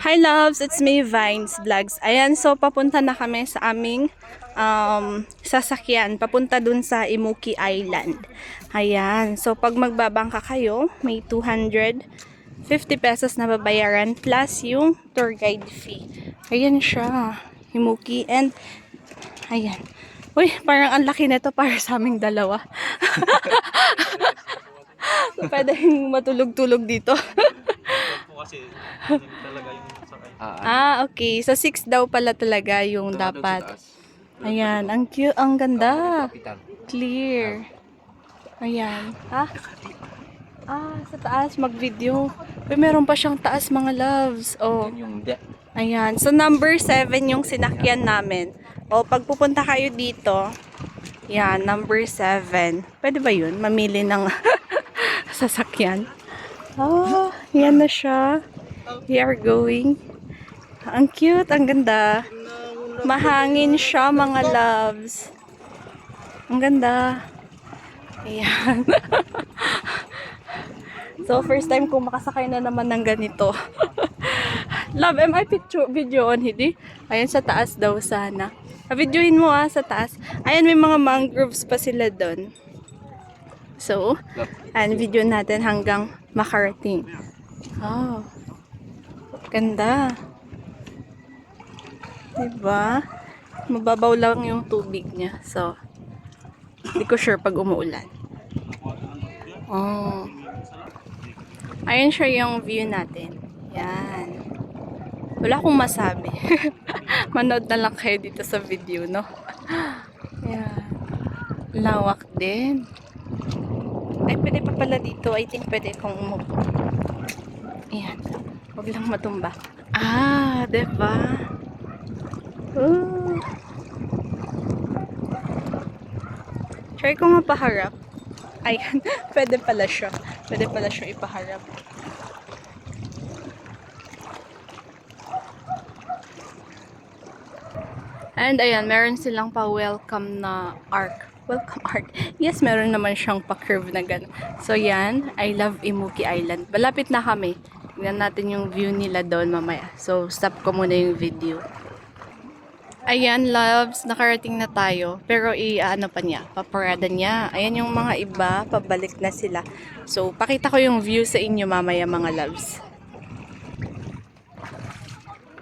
Hi loves, it's me Vines Vlogs. Ayan, so papunta na kami sa aming sasakyan. Papunta dun sa Imuki Island. Ayan, so pag magbabangka kayo, may 250 pesos na babayaran plus yung tour guide fee. Ayan siya, Imuki. And, ayan. Uy, parang ang laki nito para sa aming dalawa. So, pwede matulog-tulog dito. Kasi hindi talaga yung sakay. Okay. So, 6 daw pala talaga yung dapat. Ayan. Ang cute. Ang ganda. Clear. Ayan. Ha? Sa taas. Mag-video. Uy, meron pa siyang taas, mga loves. Oh. Ayan. So, number 7 yung sinakyan namin. Pag pupunta kayo dito, yan, number 7. Pwede ba yun? Mamili ng sasakyan. Yan na siya. We are going. Ang cute, ang ganda. Mahangin siya, mga loves. Ang ganda. Ayan. So, first time kong makasakay na naman ng ganito. Love, am I video on, hindi? Ayan, sa taas daw sana. Videoin mo sa taas. Ayan, may mga mangroves pa sila doon. So, ayan, video natin hanggang makarating. Ganda. Diba? Mababaw lang yung tubig niya. So, hindi ko sure pag umuulan. Ayan siya yung view natin. Yan. Wala akong masabi. Manood na lang kayo dito sa video, no? Yan. Lawak din. Ay, pwede pa pala dito. I think pwede kong umupo. Ayan. Huwag lang matumba. Diba? Try ko nga paharap. Ayan. Pwede pala siya. Pwede pala siya ipaharap. And ayan, meron silang pa-welcome na arc. Welcome arc. Yes, meron naman siyang pa-curve na gano'n. So yan, I love Imuki Island. Malapit na kami. Tignan natin yung view nila doon mamaya. So, stop ko muna yung video. Ayan, loves, nakarating na tayo. Pero ano pa niya, paparada niya. Ayan yung mga iba, pabalik na sila. So, pakita ko yung view sa inyo mamaya, mga loves.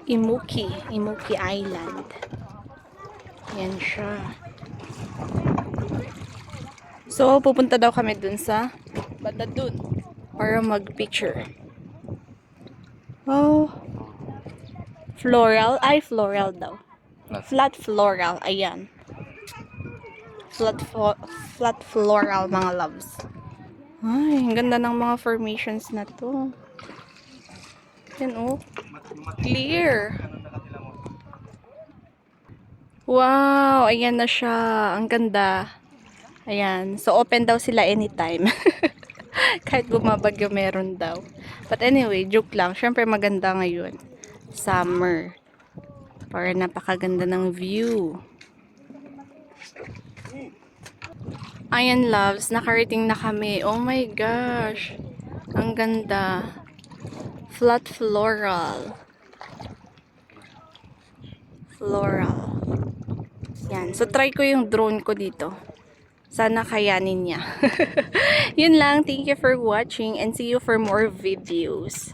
Imuki Island. Yan siya. So, pupunta daw kami dun sa banda dun para mag-picture. Floral. Floral daw. Flat floral. Ayan. Flat floral, mga loves. Ay, ang ganda ng mga formations na to. Yan, clear. Wow, ayan na siya. Ang ganda. Ayan. So, open daw sila anytime. Kahit bumabagyo, meron daw. But anyway, joke lang. Siyempre, maganda ngayon. Summer. Para napakaganda ng view. Ayan, loves. Nakarating na kami. Oh my gosh. Ang ganda. Flat floral. Yan. So, try ko yung drone ko dito. Sana kayanin niya. Yun lang. Thank you for watching and see you for more videos.